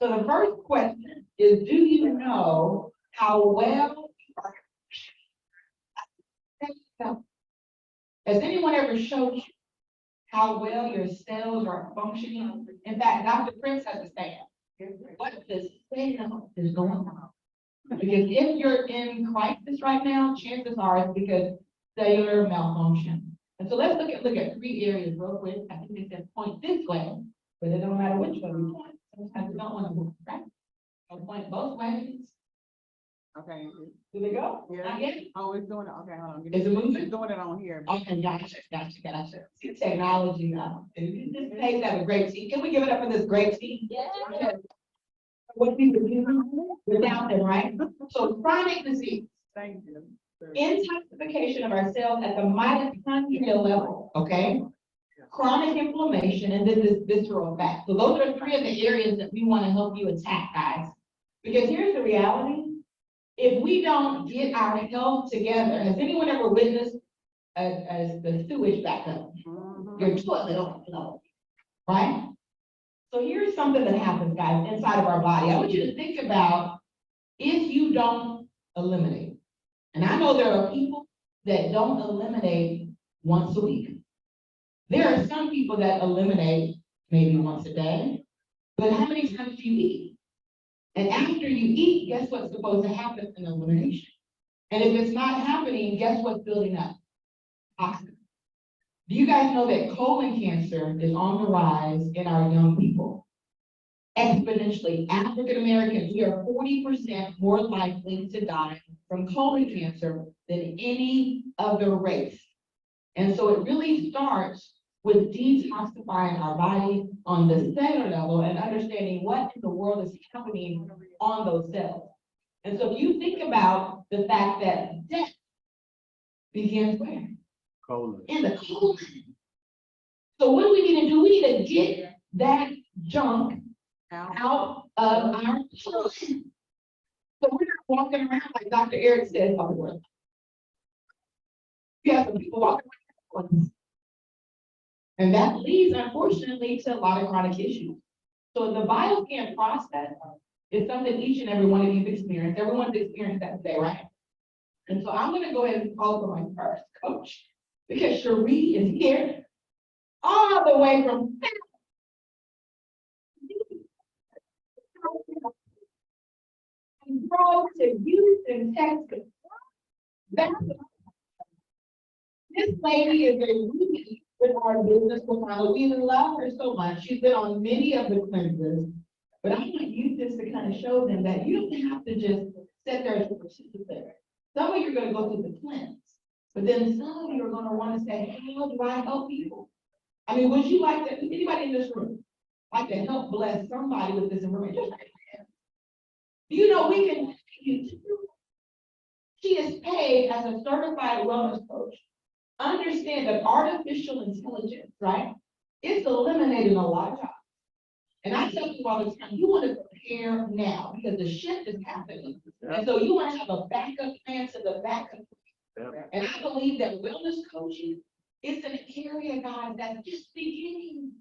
So the first question is, do you know how well you are? Has anyone ever showed you how well your cells are functioning? In fact, Dr. Prince has a saying, what the cell is going on? Because if you're in crisis right now, chances are it's because cellular malfunction. And so let's look at three areas real quick. I think they said point this way, but it don't matter which way we point. Sometimes we don't want to move, right? So point both ways. Okay. Do they go? Yeah. Not yet? Oh, it's doing it. Okay, hold on. Is it moving? It's doing it on here. Okay, gotcha. See technology now. This pays have a great team. Can we give it up for this great team? Yeah. What people do without them, right? So chronic disease. Thank you. Intoxication of our cells at the mitochondrial level, okay? Chronic inflammation, and then this visceral fat. So those are three of the areas that we want to help you attack, guys. Because here's the reality. If we don't get our health together, has anyone ever witnessed the sewage backup? Your toilet overflow, right? So here's something that happens, guys, inside of our body. I want you to think about if you don't eliminate. And I know there are people that don't eliminate once a week. There are some people that eliminate maybe once a day, but how many times do you eat? And after you eat, guess what's supposed to happen in elimination? And if it's not happening, guess what's building up? Toxins. Do you guys know that colon cancer is on the rise in our young people? Exponentially, African Americans, we are 40% more likely to die from colon cancer than any other race. And so it really starts with detoxifying our body on the cellular level and understanding what in the world is happening on those cells. And so if you think about the fact that death begins where? Colon. In the colon. So what do we need to do? We need to get that junk out of our colon. So we're not walking around like Dr. Eric said, you have some people walking around. And that leads, unfortunately, to a lot of chronic issues. So the bioscan process is something each and every one of you have experienced. Everyone's experienced that today, right? And so I'm going to go ahead and call for my first coach, because Cherie is here all the way from drove to Houston, Texas. This lady is a root with our business profile. We love her so much. She's been on many of the cleanses, but I want to use this to kind of show them that you don't have to just sit there and participate. Some of you are going to go through the cleanse, but then some of you are going to want to say, how do I help people? I mean, would you like to, anybody in this room, like to help bless somebody with this information? Do you know we can pay you too? She is paid as a certified wellness coach. Understand that artificial intelligence, right? It's eliminating a lot of jobs. And I tell you all the time, you want to prepare now because the shift is happening. And so you want to have a backup plan to the backup. And I believe that wellness coaching is an area, guys, that's just beginning.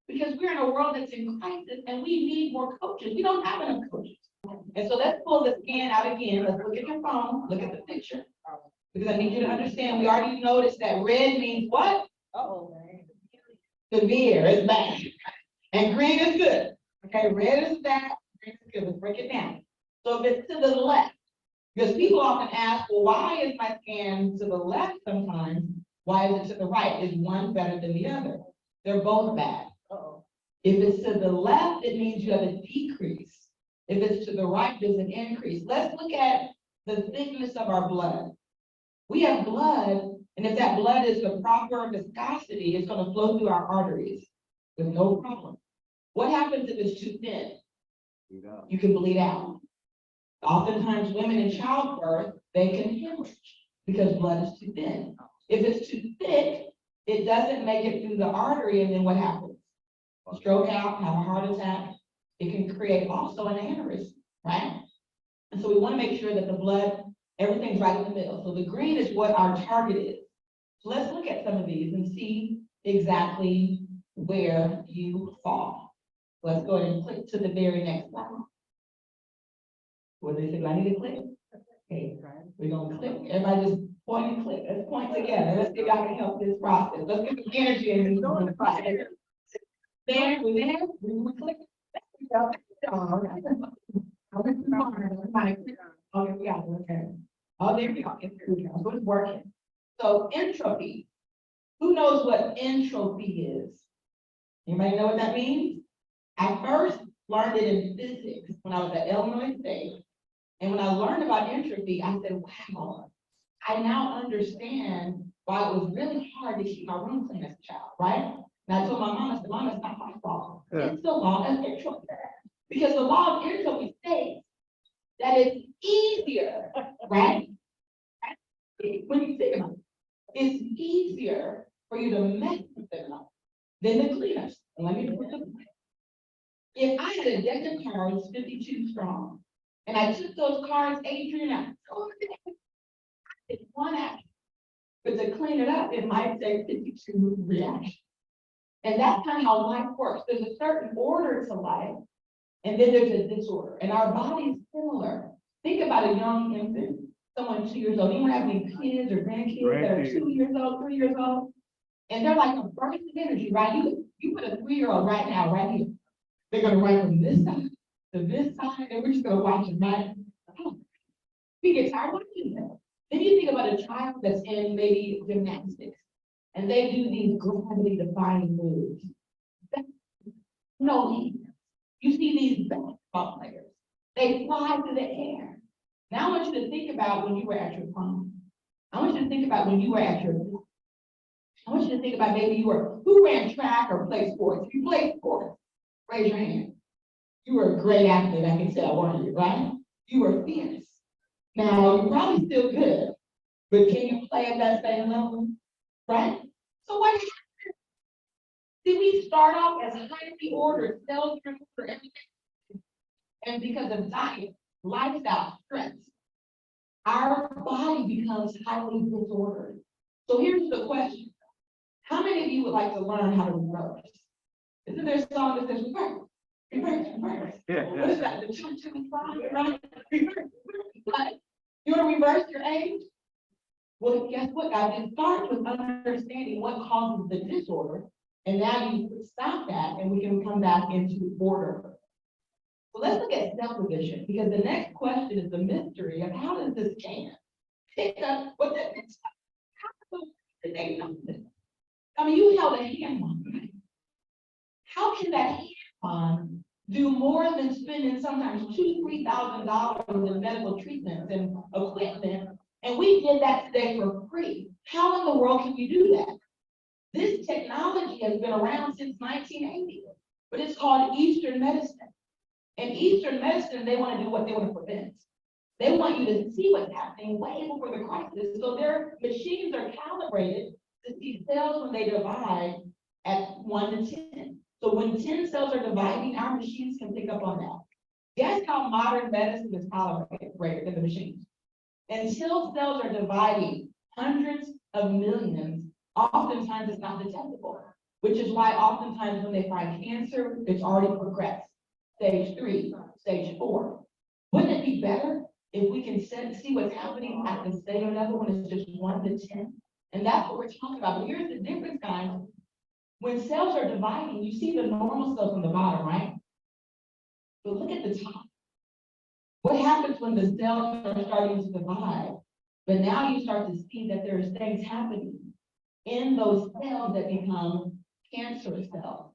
Because we're in a world that's in crisis and we need more coaches. We don't have enough coaches. And so let's pull the scan out again. Let's look at your phone, look at the picture. Because I need you to understand, we already noticed that red means what? Severe is bad. And green is good. Okay, red is bad, green is good. Let's break it down. So if it's to the left, because people often ask, well, why is my scan to the left sometimes? Why is it to the right? Is one better than the other? They're both bad. If it's to the left, it means you have a decrease. If it's to the right, there's an increase. Let's look at the thickness of our blood. We have blood, and if that blood is the proper viscosity, it's going to flow through our arteries with no problem. What happens if it's too thin? You can bleed out. Oftentimes, women in childbirth, they can hemorrhage because blood is too thin. If it's too thick, it doesn't make it through the artery, and then what happens? Stroke out, have a heart attack. It can create also an aneurysm, right? And so we want to make sure that the blood, everything's right in the middle. So the green is what our target is. So let's look at some of these and see exactly where you fall. Let's go ahead and click to the very next slide. What they say, do I need to click? Okay, we're gonna click. Everybody just point and click. Let's point together. Let's see if I can help this process. Let's get some energy in this. There, we click. Oh, okay. Okay, we got it, okay. Oh, there we go. Here we go. So it's working. So entropy. Who knows what entropy is? Anybody know what that means? I first learned it in physics when I was at Illinois State. And when I learned about entropy, I said, wow, I now understand why it was really hard to keep my room clean as a child, right? And I told my mom, I said, Mom, it's not my fault. Yeah. It's the law of entropy. Because the law of entropy states that it's easier, right? When you think about it, it's easier for you to mess with them than the cleaners. And let me put it. If I had a deck of cards 52 strong, and I took those cards, Adrian, I did one action. But to clean it up, it might take 52 reactions. And that's kind of how life works. There's a certain order to life, and then there's a disorder. And our body's similar. Think about a young infant, someone 2 years old. You don't have any kids or grandkids that are 2 years old, 3 years old, and they're like a burst of energy, right? You put a 3-year-old right now, right here. They're gonna run from this side to this side, and we're just gonna watch them, right? Oh, we get tired watching them. Then you think about a child that's in maybe gymnastics, and they do these gravity-defying moves. No, you see these basketball players, they fly through the air. Now I want you to think about when you were at your prom. I want you to think about when you were at your, I want you to think about maybe you were, who ran track or played sports? If you played sports, raise your hand. You were a great athlete, I can tell, weren't you, right? You were fierce. Now, you're probably still good, but can you play at that same level, right? So what happened? Did we start off as highly ordered, cells for everything? And because of diet, lifestyle, stress, our body becomes highly disordered. So here's the question. How many of you would like to learn how to reverse? Isn't there a song that says reverse? Reverse, reverse. Yeah. What is that? The 2-2-5, right? Reverse. But you want to reverse your age? Well, guess what, guys? It starts with understanding what causes the disorder, and now you stop that, and we can come back into order. So let's look at cell division, because the next question is the mystery of how does this can pick up what the next how did they know this? I mean, you held a hand on, right? How can that hand on do more than spending sometimes $2,000-3,000 in medical treatments and equipment? And we did that today for free. How in the world can you do that? This technology has been around since 1980, but it's called Eastern medicine. In Eastern medicine, they want to do what they want to prevent. They want you to see what's happening way before the crisis. So their machines are calibrated to see cells when they divide at 1 to 10. So when 10 cells are dividing, our machines can pick up on that. Guess how modern medicine is calibrated in the machines? Until cells are dividing hundreds of millions, oftentimes it's not detectable, which is why oftentimes when they find cancer, it's already progressed. Stage 3, stage 4. Wouldn't it be better if we can see what's happening at the cellular level when it's just 1 to 10? And that's what we're talking about. But here's the difference, guys. When cells are dividing, you see the normal cells on the bottom, right? But look at the top. What happens when the cells are starting to divide? But now you start to see that there's things happening in those cells that become cancerous cells.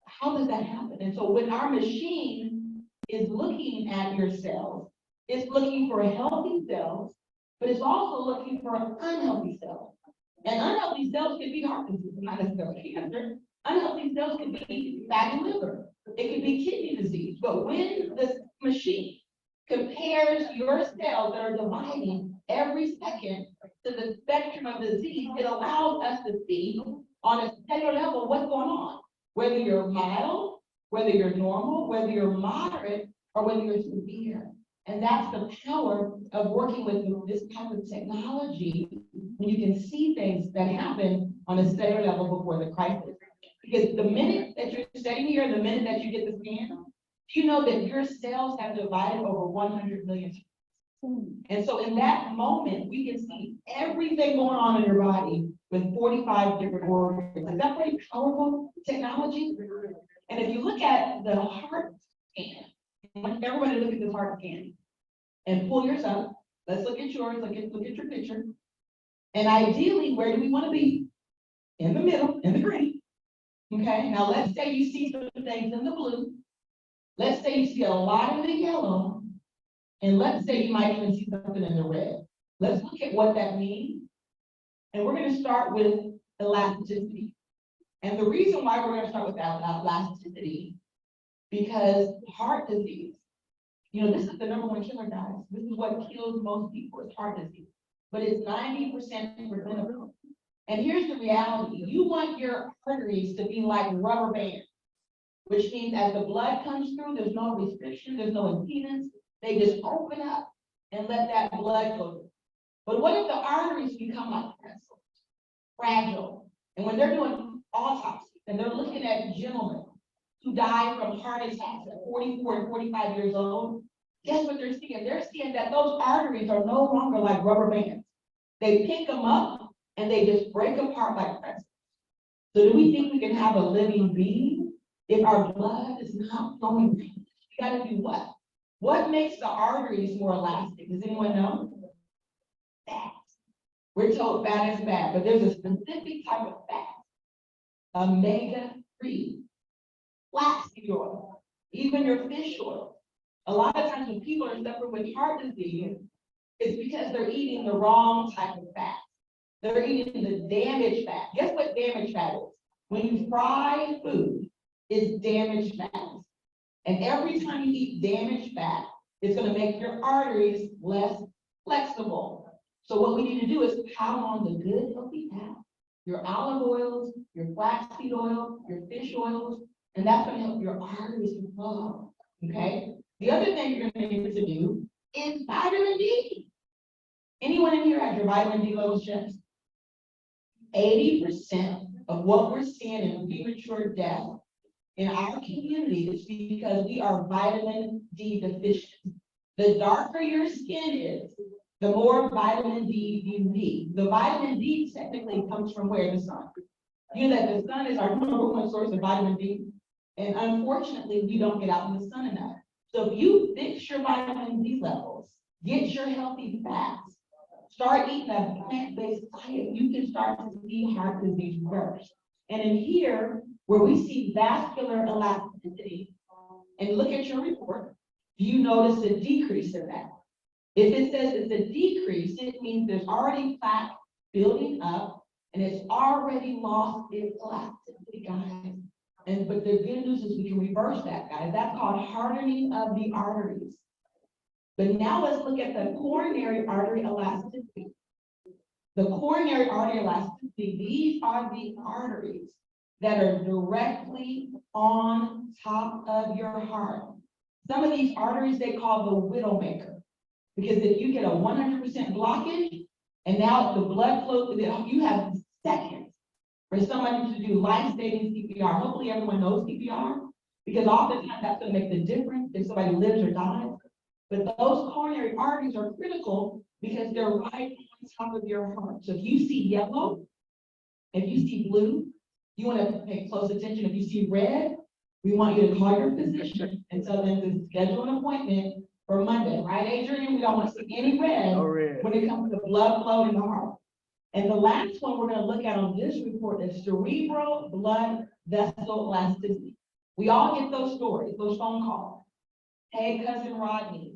How does that happen? And so when our machine is looking at your cells, it's looking for healthy cells, but it's also looking for unhealthy cells. And unhealthy cells can be heart disease, not necessarily cancer. Unhealthy cells can be fatty liver. It can be kidney disease. But when this machine compares your cells that are dividing every second to the spectrum of disease, it allows us to see on a cellular level what's going on. Whether you're mild, whether you're normal, whether you're moderate, or whether you're severe. And that's the power of working with this type of technology, when you can see things that happen on a cellular level before the crisis. Because the minute that you're sitting here, the minute that you get the scan, you know that your cells have divided over 100 million times. And so in that moment, we can see everything going on in your body with 45 different organs. Is that pretty powerful technology? And if you look at the heart scan, I want everybody to look at this heart scan and pull yours up. Let's look at yours, look at your picture. And ideally, where do we want to be? In the middle, in the green. Okay, now let's say you see some things in the blue. Let's say you see a lot of the yellow. And let's say you might even see something in the red. Let's look at what that means. And we're going to start with elasticity. And the reason why we're going to start with that elasticity, because heart disease, you know, this is the #1 killer, guys. This is what kills most people, is heart disease. But it's 90% preventable. And here's the reality. You want your arteries to be like rubber bands, which means as the blood comes through, there's no restriction, there's no impedance. They just open up and let that blood go through. But what if the arteries become like pretzels, fragile? And when they're doing autopsy and they're looking at gentlemen who die from heart attacks at 44 and 45 years old, guess what they're seeing? They're seeing that those arteries are no longer like rubber bands. They pick them up and they just break apart like pretzels. So do we think we can have a living being if our blood is not flowing? We gotta do what? What makes the arteries more elastic? Does anyone know? Fat. We're told fat is bad, but there's a specific type of fat, omega-3, flaxseed oil, even your fish oil. A lot of times when people are suffering with heart disease, it's because they're eating the wrong type of fat. They're eating the damaged fat. Guess what damaged fat is? When you fry food, it's damaged fat. And every time you eat damaged fat, it's going to make your arteries less flexible. So what we need to do is pound on the good, healthy fat, your olive oils, your flaxseed oil, your fish oils, and that's going to help your arteries to flow. Okay? The other thing you're going to need to do is vitamin D. Anyone in here has your vitamin D levels checked? 80% of what we're seeing in premature death in our community is because we are vitamin D deficient. The darker your skin is, the more vitamin D you need. The vitamin D technically comes from where? The sun. You know that the sun is our #1 source of vitamin D, and unfortunately, we don't get out in the sun enough. So if you fix your vitamin D levels, get your healthy fats, start eating a plant-based diet, you can start to see heart disease reverse. And in here, where we see vascular elasticity, and look at your report, do you notice a decrease in that? If it says it's a decrease, it means there's already plaque building up and it's already lost its elasticity, guys. But the good news is we can reverse that, guys. That's called hardening of the arteries. But now let's look at the coronary artery elasticity. The coronary artery elasticity, these are the arteries that are directly on top of your heart. Some of these arteries they call the widowmaker, because if you get a 100% blockage and now the blood flow, you have seconds for somebody to do life-saving CPR. Hopefully everyone knows CPR, because oftentimes that's going to make the difference if somebody lives or dies. But those coronary arteries are critical because they're right on top of your heart. So if you see yellow, if you see blue, you want to pay close attention. If you see red, we want you to call your physician and tell them to schedule an appointment for Monday, right, Adrian? We don't want to see any red when it comes to blood flow in the heart. And the last one we're going to look at on this report is cerebral blood vessel elasticity. We all get those stories, those phone calls. Hey, cousin Rodney,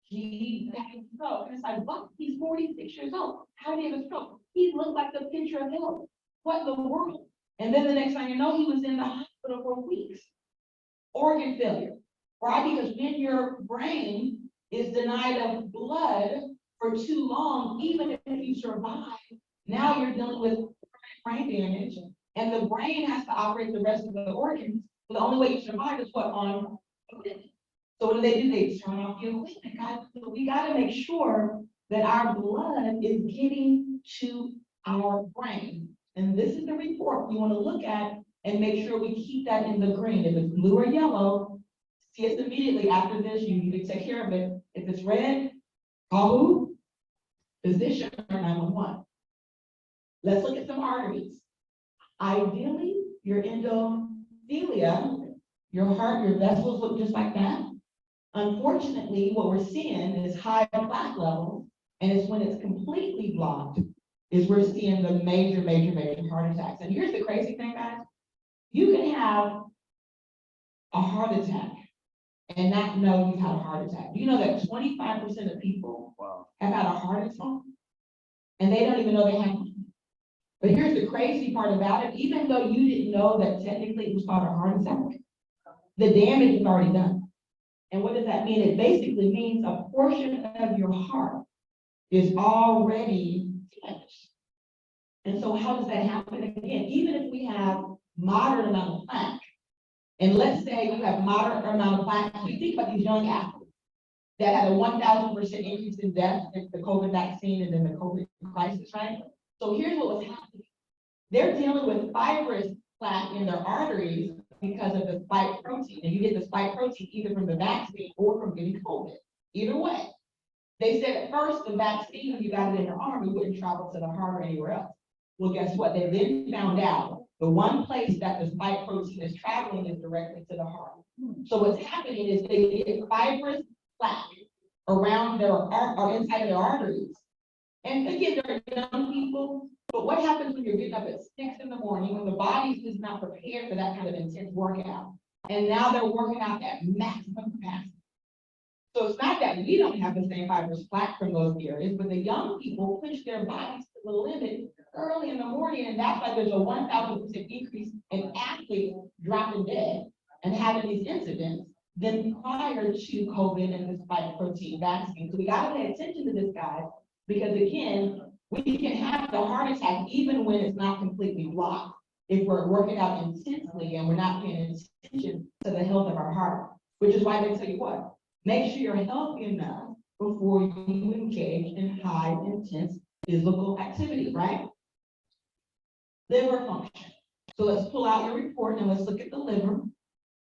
he had a stroke. And it's like, what? He's 46 years old. How did he have a stroke? He looked like the picture of health. What in the world? And then the next thing you know, he was in the hospital for weeks. Organ failure, right? Because when your brain is denied of blood for too long, even if you survive, now you're dealing with brain damage, and the brain has to operate the rest of the organs. So the only way you survive is what? On equipment. So what do? They turn off the equipment, guys. So we got to make sure that our blood is getting to our brain. And this is the report you want to look at and make sure we keep that in the green. If it's blue or yellow, see us immediately after this, you need to take care of it. If it's red, call who? Physician or 911. Let's look at some arteries. Ideally, your endothelia, your heart, your vessels look just like that. Unfortunately, what we're seeing is high plaque levels, and it's when it's completely blocked is we're seeing the major heart attacks. And here's the crazy thing, guys. You can have a heart attack and not know you've had a heart attack. You know that 25% of people have had a heart attack and they don't even know they have one. But here's the crazy part about it. Even though you didn't know that technically it was called a heart attack, the damage is already done. And what does that mean? It basically means a portion of your heart is already damaged. And so how does that happen? Again, even if we have moderate amount of plaque, and let's say you have moderate amount of plaque, we think about these young athletes that had a 1,000% increase in death since the COVID vaccine and then the COVID crisis, right? So here's what was happening. They're dealing with fibrous plaque in their arteries because of the spike protein. And you get the spike protein either from the vaccine or from getting COVID. Either way. They said at first the vaccine, when you got it in your arm, it wouldn't travel to the heart or anywhere else. Well, guess what? They then found out the one place that the spike protein is traveling is directly to the heart. So what's happening is they get fibrous plaque around their or inside of their arteries. And again, they're young people, but what happens when you're getting up at 6 in the morning when the body's just not prepared for that kind of intense workout? And now they're working out at maximum capacity. So it's not that we don't have the same fibrous plaque from those areas, but the young people push their bodies to the limit early in the morning, and that's why there's a 1,000% increase in athletes dropping dead and having these incidents than prior to COVID and the spike protein vaccine. So we got to pay attention to this, guys, because again, we can have the heart attack even when it's not completely blocked if we're working out intensely and we're not paying attention to the health of our heart, which is why they tell you what, make sure you're healthy enough before you engage in high intense physical activity, right? Liver function. So let's pull out your report and let's look at the liver.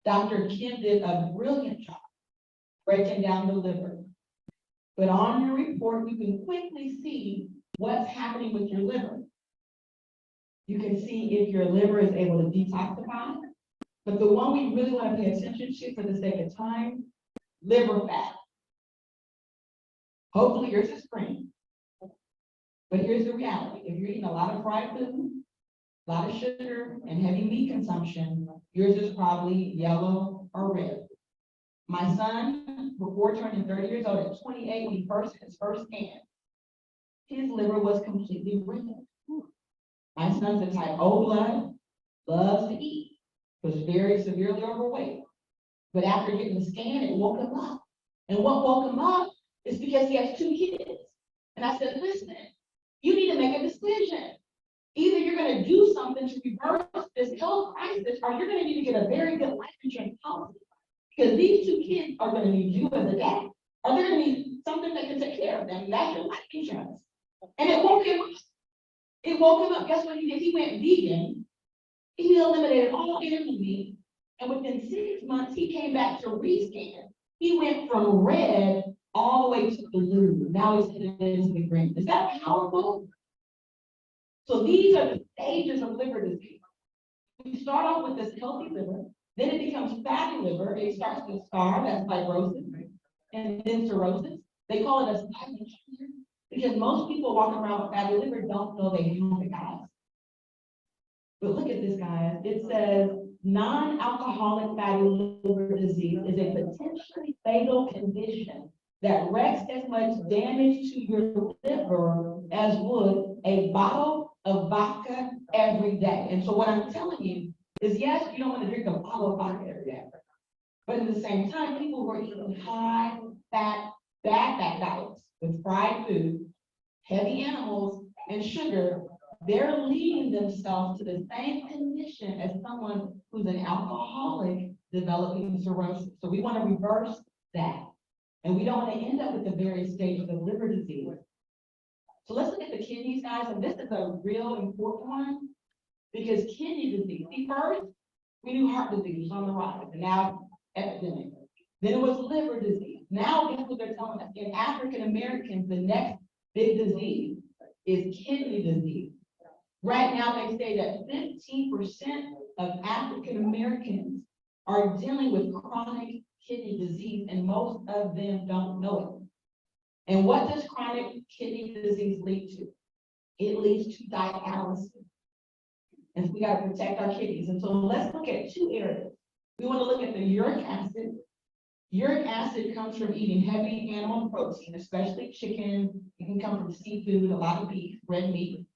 Dr. Kim did a brilliant job breaking down the liver. But on your report, you can quickly see what's happening with your liver. You can see if your liver is able to detoxify. But the one we really want to pay attention to for the sake of time, liver fat. Hopefully yours is green. But here's the reality. If you're eating a lot of fried food, a lot of sugar, and heavy meat consumption, yours is probably yellow or red. My son, before turning 30 years old at 28, when he his first scan, his liver was completely red. My son's a type O blood, loves to eat, was very severely overweight. But after getting the scan, it woke him up. And what woke him up is because he has 2 kids. And I said, listen, you need to make a decision. Either you're going to do something to reverse this health crisis, or you're going to need to get a very good life insurance policy. Because these 2 kids are going to need you as a dad, or they're going to need something that can take care of them. That's your life insurance. And it woke him up. It woke him up. Guess what he did? He went vegan. He eliminated all animal meat. And within 6 months, he came back to rescan. He went from red all the way to blue. Now he's headed into the green. Is that powerful? So these are the stages of liver disease. We start off with this healthy liver, then it becomes fatty liver. It starts to scar, that's fibrosis, and then cirrhosis. They call it a silent killer because most people walking around with fatty liver don't know they have it, guys. But look at this, guys. It says non-alcoholic fatty liver disease is a potentially fatal condition that wreaks as much damage to your liver as would a bottle of vodka every day. And so what I'm telling you is, yes, you don't want to drink a bottle of vodka every day. But at the same time, people who are eating high fat, bad fat diets with fried food, heavy animals, and sugar, they're leading themselves to the same condition as someone who's an alcoholic developing cirrhosis. So we want to reverse that. And we don't want to end up with the various stages of liver disease. So let's look at the kidneys, guys. And this is a real important one because kidney disease, see, first, We knew heart disease was on the rise, and now epidemic. Then it was liver disease. Now guess what they're telling us? In African Americans, the next big disease is kidney disease. Right now, they say that 15% of African Americans are dealing with chronic kidney disease, and most of them don't know it. And what does chronic kidney disease lead to? It leads to dialysis. And so we got to protect our kidneys. And so let's look at two areas. We want to look at the uric acid. Uric acid comes from eating heavy animal protein, especially chicken. It can come from seafood, a lot of beef, red meat.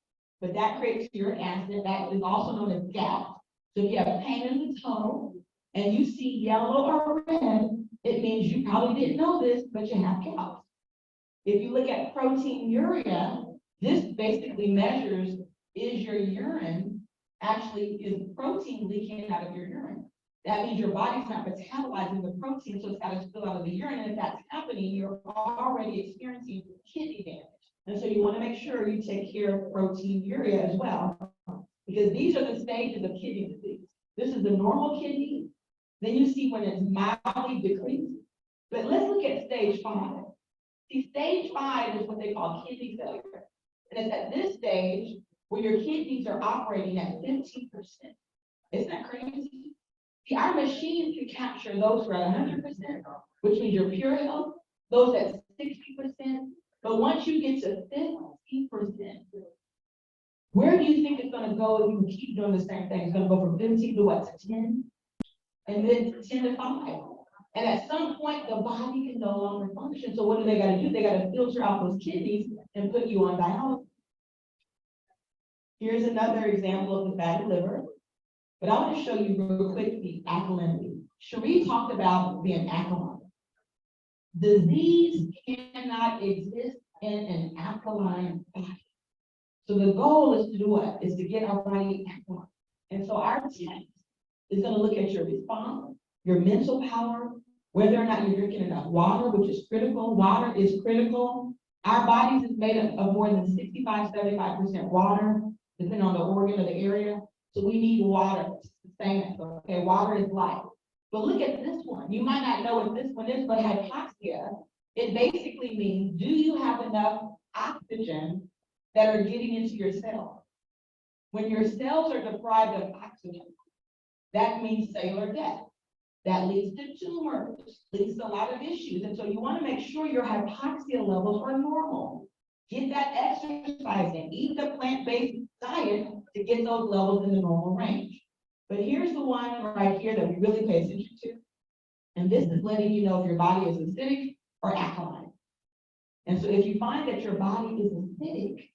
But that creates uric acid. That is also known as gout. So if you have pain in the toe and you see yellow or red, it means you probably didn't know this, but you have gout. If you look at proteinuria, this basically measures, is your urine actually, is protein leaking out of your urine? That means your body's not metabolizing the protein, so it's got to spill out of the urine. And if that's happening, you're already experiencing kidney damage. And so you want to make sure you take care of proteinuria as well, because these are the stages of kidney disease. This is the normal kidney. Then you see when it's mildly decreased. But let's look at stage 5. See, stage 5 is what they call kidney failure. And it's at this stage where your kidneys are operating at 15%. Isn't that crazy? See, our machines can capture those who are at 100%, which means you're pure health, those at 60%. But once you get to 50%, where do you think it's going to go if you keep doing the same thing? It's going to go from 15 to what, to 10? And then 10 to 5. And at some point, the body can no longer function. So what do they got to do? They got to filter out those kidneys and put you on dialysis. Here's another example of the fatty liver. But I want to show you real quick the alkalinity. Cherie talked about being alkaline. Disease cannot exist in an alkaline body. So the goal is to do what? Is to get our body alkaline. And so our test is going to look at your response, your mental power, whether or not you're drinking enough water, which is critical. Water is critical. Our bodies is made up of more than 65–75% water, depending on the organ or the area. So we need water to sustain it. Okay, water is life. But look at this one. You might not know what this one is, but hypoxia, it basically means, do you have enough oxygen that are getting into your cells? When your cells are deprived of oxygen, that means cellular death. That leads to tumors, leads to a lot of issues. And so you want to make sure your hypoxia levels are normal. Get that exercise in, eat the plant-based diet to get those levels in the normal range. But here's the one right here that we really pay attention to. And this is letting you know if your body is acidic or alkaline. And so if you find that your body is acidic,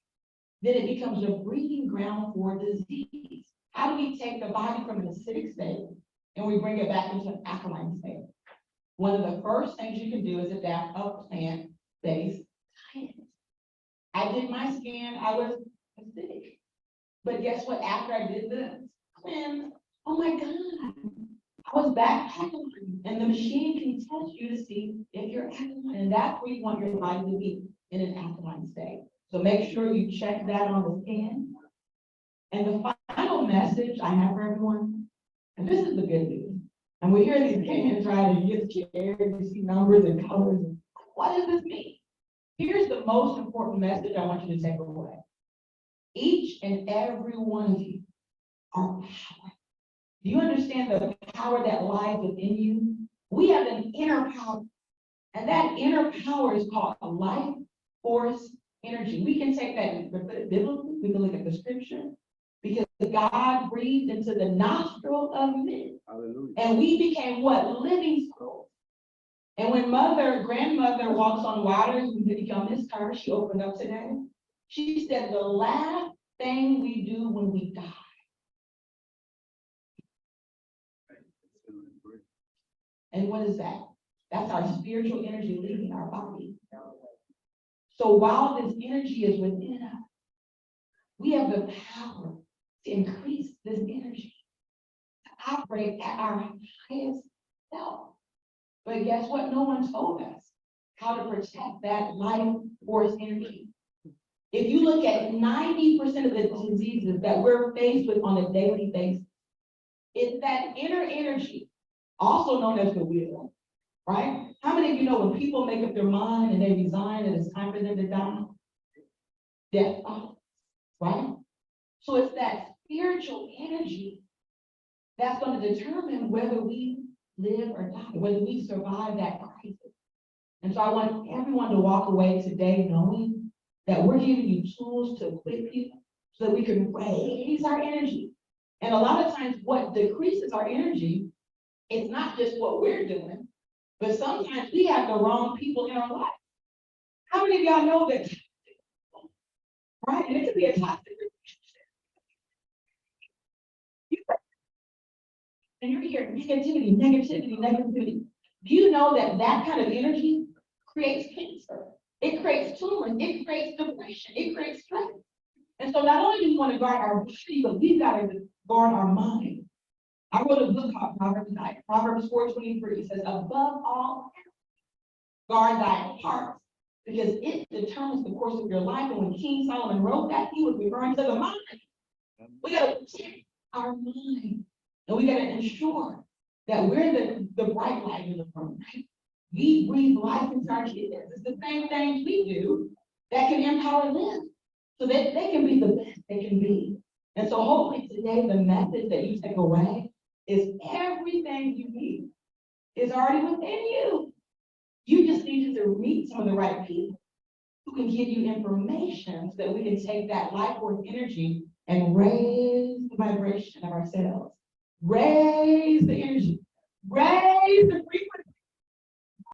then it becomes a breeding ground for disease. How do we take the body from an acidic state and we bring it back into an alkaline state? One of the first things you can do is adapt a plant-based diet. I did my scan, I was acidic. But guess what? After I did the cleanse, oh my God, I was back alkaline. And the machine can test you to see if you're alkaline. And that's where you want your body to be, in an alkaline state. So make sure you check that on the scan. And the final message I have for everyone, and this is the good news. And we hear these scans, right? And you get scared, you see numbers and colors. And what does this mean? Here's the most important message I want you to take away. Each and every one of you are power. Do you understand the power that lies within you? We have an inner power. And that inner power is called life force energy. We can take that and put it biblically. We can look at the scripture. Because God breathed into the nostril of men. Hallelujah. And we became what? Living souls. And when grandmother walks on waters, we become this her, she opened up today. She said the last thing we do when we die. And what is that? That's our spiritual energy leaving our body. So while this energy is within us, we have the power to increase this energy, to operate at our highest self. But guess what? No one told us how to protect that life force energy. If you look at 90% of the diseases that we're faced with on a daily basis, It's that inner energy, also known as the will, right? How many of you know when people make up their mind and they resign and it's time for them to die? Death follows, right? So it's that spiritual energy that's going to determine whether we live or die, whether we survive that crisis. And so I want everyone to walk away today knowing that we're giving you tools to equip people so that we can raise our energy. And a lot of times what decreases our energy is not just what we're doing, but sometimes we have the wrong people in our life. How many of y'all know that? Right? And it could be a toxic relationship. And you're hearing negativity, negativity, negativity. Do you know that that kind of energy creates cancer? It creates tumors, it creates depression, it creates stress. And so not only do we want to guard our body, but we've got to guard our mind. I wrote a book called Proverbs 9. Proverbs 4:23 says, above all, guard thy heart, because it determines the course of your life. And when King Solomon wrote that, he was referring to the mind. We got to protect our mind. And we got to ensure that we're the bright light in the room, right? We breathe life into our kids. It's the same things we do that can empower them so that they can be the best they can be. And so hopefully today, the message that you take away is everything you need is already within you. You just need to meet some of the right people who can give you information so that we can take that life force energy and raise the vibration of ourselves. Raise the energy. Raise the frequency